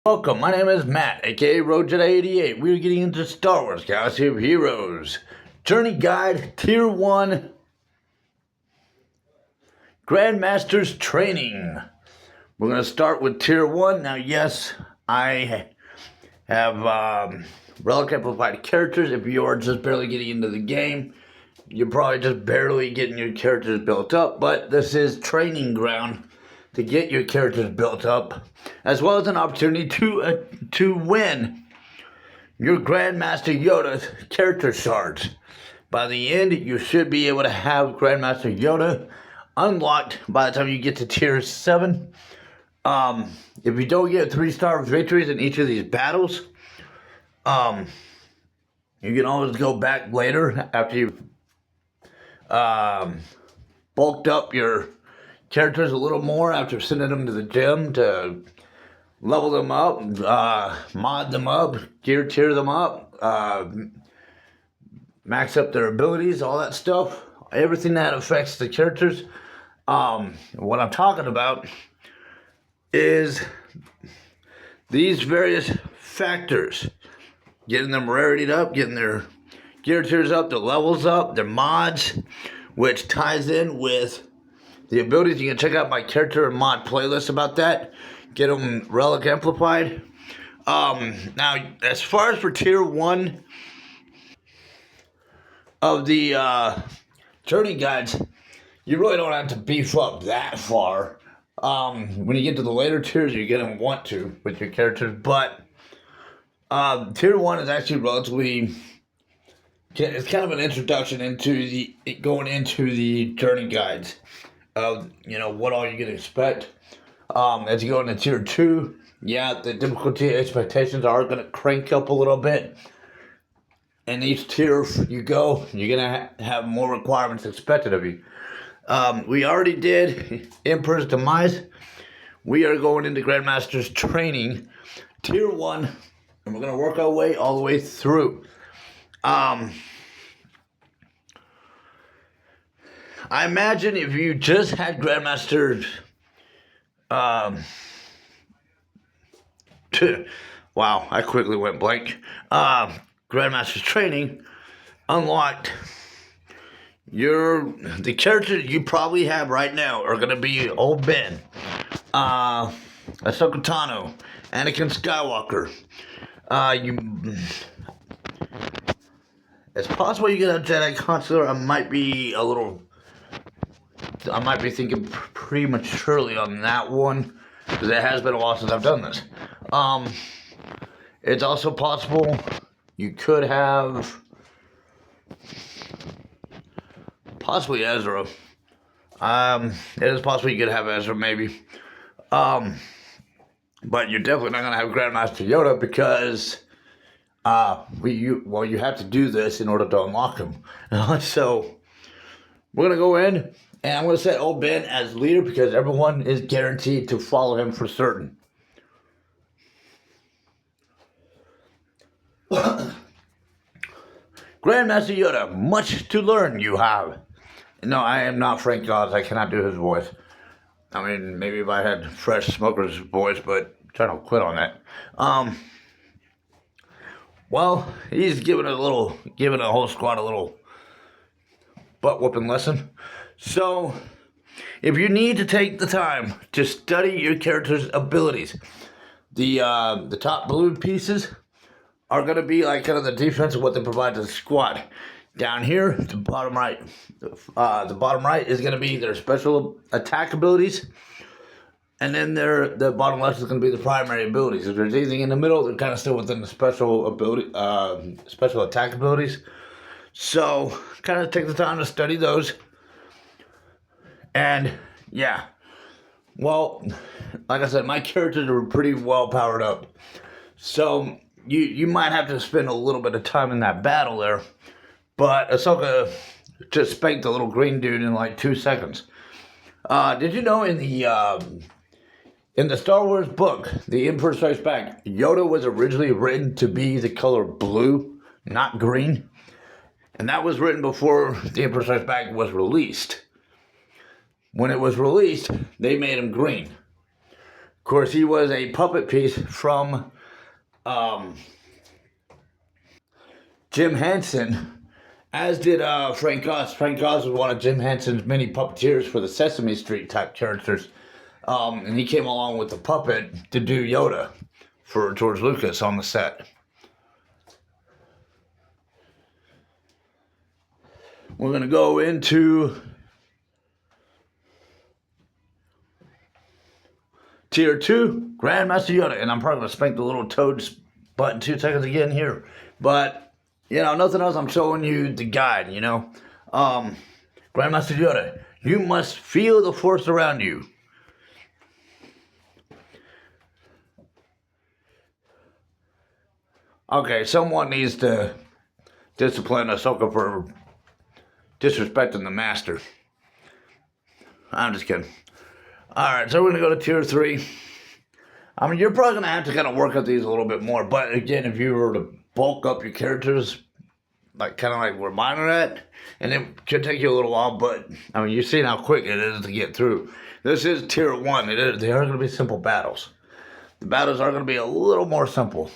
Welcome, my name is Matt, aka Road Jedi 88. We're getting into Star Wars Galaxy of Heroes. Journey Guide, Tier 1, Grandmaster's Training. We're going to start with Tier 1. Now, yes, I have Relic Amplified characters. If you are just barely getting into the game, you're probably just barely getting your characters built up, but this is training ground to get your characters built up, as well as an opportunity to win your Grandmaster Yoda's character shards. By the end, you should be able to have Grandmaster Yoda unlocked by the time you get to Tier 7. If you don't get 3-star victories in each of these battles, you can always go back later after you've bulked up your characters a little more, after sending them to the gym to level them up, mod them up, gear tier them up, max up their abilities, all that stuff, everything that affects the characters. What I'm talking about is these various factors: getting them rarityed up, getting their gear tiers up, their levels up, their mods, which ties in with the abilities. You can check out my character and mod playlist about that. Get them Relic Amplified. Now, as far as for Tier 1 of the journey guides, you really don't have to beef up that far. When you get to the later tiers, you're going to want to with your characters. But Tier 1 is actually relatively... It's kind of an introduction into going into the journey guides of, what all you can expect. As you go into Tier 2, yeah, the difficulty expectations are going to crank up a little bit. And each tier you go, you're going to have more requirements expected of you. We already did Emperor's Demise. We are going into Grandmaster's Training, Tier 1, and we're going to work our way all the way through. I imagine if you just had Grandmaster, wow, I quickly went blank. Grandmaster's Training unlocked. The characters you probably have right now are gonna be Old Ben, Ahsoka Tano, Anakin Skywalker. It's possible you get a Jedi Consular. I might be thinking prematurely on that one, because it has been a while since I've done this. It's also possible you could have possibly Ezra. It is possible you could have Ezra, maybe. But you're definitely not gonna have Grandmaster Yoda, because you have to do this in order to unlock him. So we're gonna go in, and I'm gonna set Old Ben as leader because everyone is guaranteed to follow him for certain. Grandmaster Yoda, much to learn you have. No, I am not Frank Oz. I cannot do his voice. I mean, maybe if I had Fresh Smoker's voice, but I'm trying to quit on that. Well, he's giving a whole squad a little butt whooping lesson. So, if you need to take the time to study your character's abilities, the top blue pieces are going to be like kind of the defense of what they provide to the squad. Down here, the bottom right is going to be their special attack abilities, and then the bottom left is going to be the primary abilities. If there's anything in the middle, they're kind of still within the special attack abilities. So, kind of take the time to study those. And, yeah. Well, like I said, my characters are pretty well powered up. So, you might have to spend a little bit of time in that battle there. But Ahsoka just spanked the little green dude in like 2 seconds. Did you know in the Star Wars book, The Emperor Strikes Back, Yoda was originally written to be the color blue, not green? And that was written before The Emperor Strikes Back was released. When it was released, they made him green. course, he was a puppet piece from Jim Henson, as did Frank Oz. Frank Oz was one of Jim Henson's many puppeteers for the Sesame Street type characters. And he came along with the puppet to do Yoda for George Lucas on the set. We're going to go into Tier 2, Grandmaster Yoda. And I'm probably going to spank the little Toad's butt in 2 seconds again here. But, you know, nothing else. I'm showing you the guide, you know. Grandmaster Yoda, you must feel the force around you. Okay, someone needs to discipline Ahsoka for disrespecting the master. I'm just kidding. Alright, so we're going to go to Tier 3. I mean, you're probably going to have to kind of work at these a little bit more. But again, if you were to bulk up your characters, like kind of like we're minor at, and it could take you a little while, but I mean, you've seen how quick it is to get through. This is Tier 1. They are going to be simple battles. The battles are going to be a little more simple.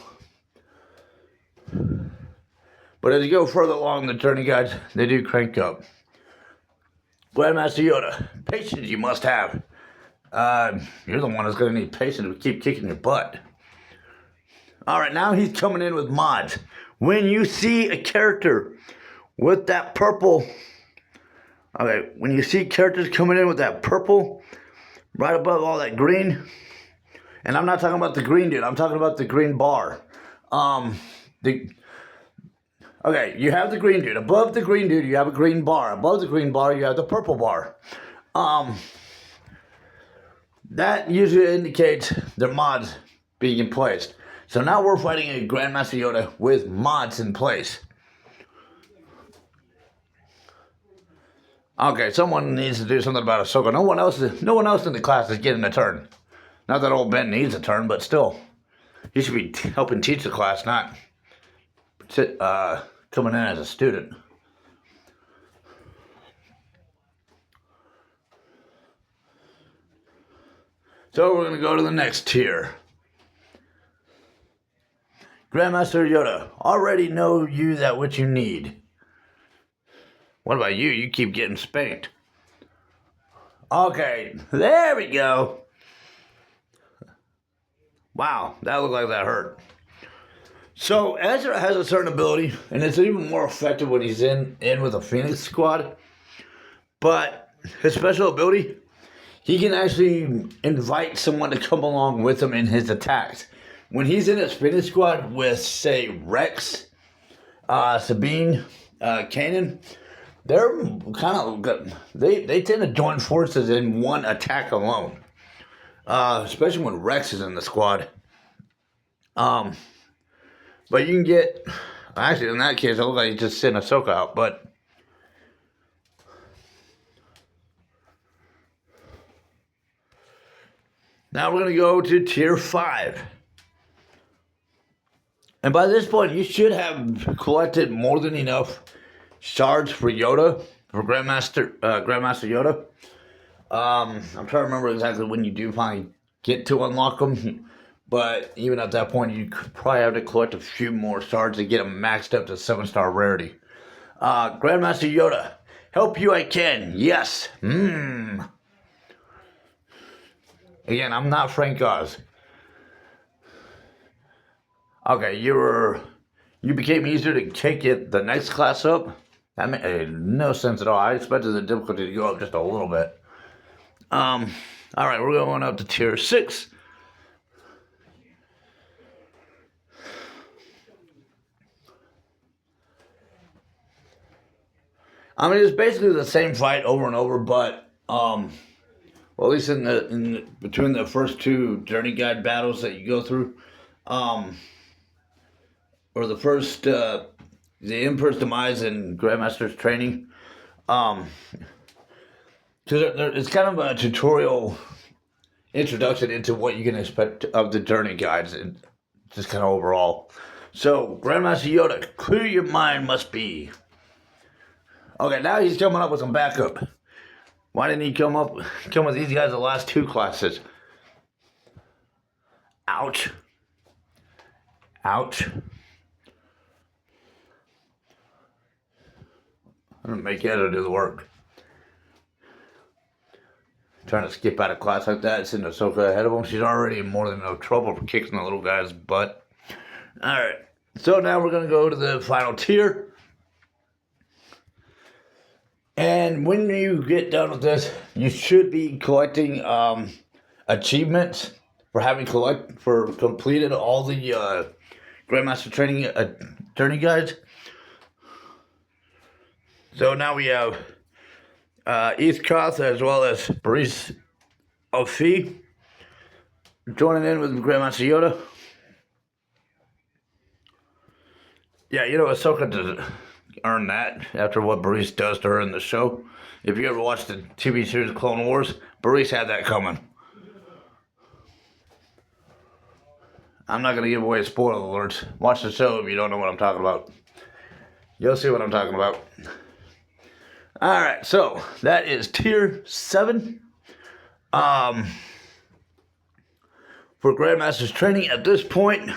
But as you go further along the journey guides, they do crank up. Grandmaster Yoda, patience you must have. You're the one that's going to need patience to keep kicking your butt. Alright, now he's coming in with mods. When you see a character with that purple... Okay, when you see characters coming in with that purple, right above all that green... And I'm not talking about the green dude, I'm talking about the green bar. Okay, you have the green dude. Above the green dude, you have a green bar. Above the green bar, you have the purple bar. That usually indicates their mods being in place. So now we're fighting a Grandmaster Yoda with mods in place. Okay, someone needs to do something about Ahsoka. No one else in the class is getting a turn. Not that old Ben needs a turn, but still. He should be helping teach the class, not coming in as a student. So we're going to go to the next tier. Grandmaster Yoda, already know you that which you need. What about you? You keep getting spanked. Okay, there we go. Wow, that looked like that hurt. So Ezra has a certain ability, and it's even more effective when he's in with a Phoenix squad. But his special ability, he can actually invite someone to come along with him in his attacks. When he's in a Phoenix squad with, say, Rex, Sabine, Kanan, they're kind of good. They tend to join forces in one attack alone. Especially when Rex is in the squad. But you can get... Actually, in that case, it looks like he's just sitting Ahsoka out, but... Now we're going to go to Tier 5. And by this point, you should have collected more than enough shards for Yoda, for Grandmaster Yoda. I'm trying to remember exactly when you do finally get to unlock them. But even at that point, you could probably have to collect a few more shards to get them maxed up to 7-star rarity. Grandmaster Yoda, help you I can. Yes. Again, I'm not Frank Oz. Okay, you became easier to kick the next class up. That made no sense at all. I expected the difficulty to go up just a little bit. Alright, we're going up to Tier 6. I mean, it's basically the same fight over and over, but, well, at least between the first 2 journey guide battles that you go through, or the first, the Emperor's Demise and Grandmaster's Training, because it's kind of a tutorial introduction into what you can expect of the journey guides, and just kind of overall. So, Grandmaster Yoda, clear your mind must be. Okay, now he's coming up with some backup. Why didn't he come with these guys the last 2 classes? Ouch. Ouch. I'm gonna make Etta do the work. Trying to skip out of class like that, sitting Ahsoka ahead of him. She's already in more than enough trouble for kicking the little guy's butt. Alright, so now we're gonna go to the final tier. And when you get done with this, you should be collecting achievements for having completed all the Grandmaster training journey guides. So now we have East Coast as well as Brice Ofi joining in with Grandmaster Yoda. Yeah, you know, Ahsoka doesn't earn that after what Brice does to her in the show. If you ever watched the TV series Clone Wars, Brice had that coming. I'm not going to give away spoiler alerts. Watch the show if you don't know what I'm talking about. You'll see what I'm talking about. Alright, so that is tier 7. For Grandmaster's training at this point,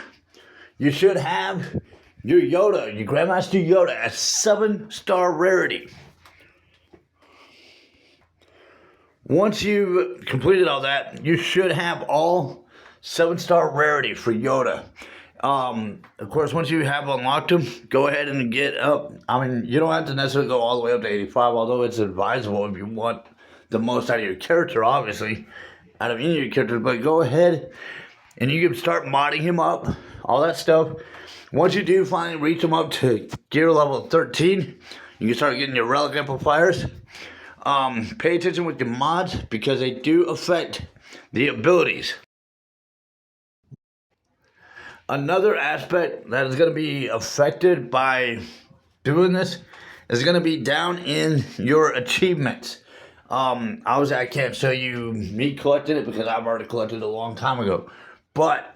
you should have your Yoda, your Grandmaster Yoda at 7-star rarity. Once you've completed all that, you should have all 7-star rarity for Yoda. Of course, once you have unlocked them, go ahead and get up. I mean, you don't have to necessarily go all the way up to 85, although it's advisable if you want the most out of your character, obviously, out of any of your characters. But go ahead and you can start modding him up, all that stuff. Once you do finally reach him up to gear level 13, you can start getting your relic amplifiers. Pay attention with your mods because they do affect the abilities. Another aspect that is going to be affected by doing this is going to be down in your achievements. Obviously, I can't show you me collecting it because I've already collected it a long time ago. But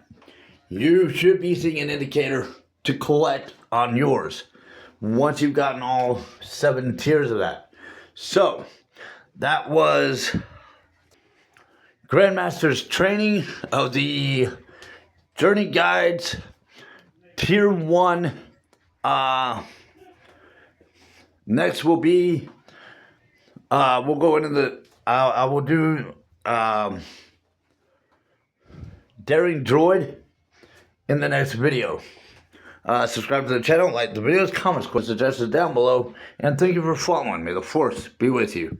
you should be seeing an indicator to collect on yours once you've gotten all 7 tiers of that. So, that was Grandmaster's training of the Journey Guides, Tier 1. Next will be, we'll go into the, I will do Daring Droid in the next video. Subscribe to the channel, like the videos, comments, questions, suggestions down below, and thank you for following. May the Force be with you.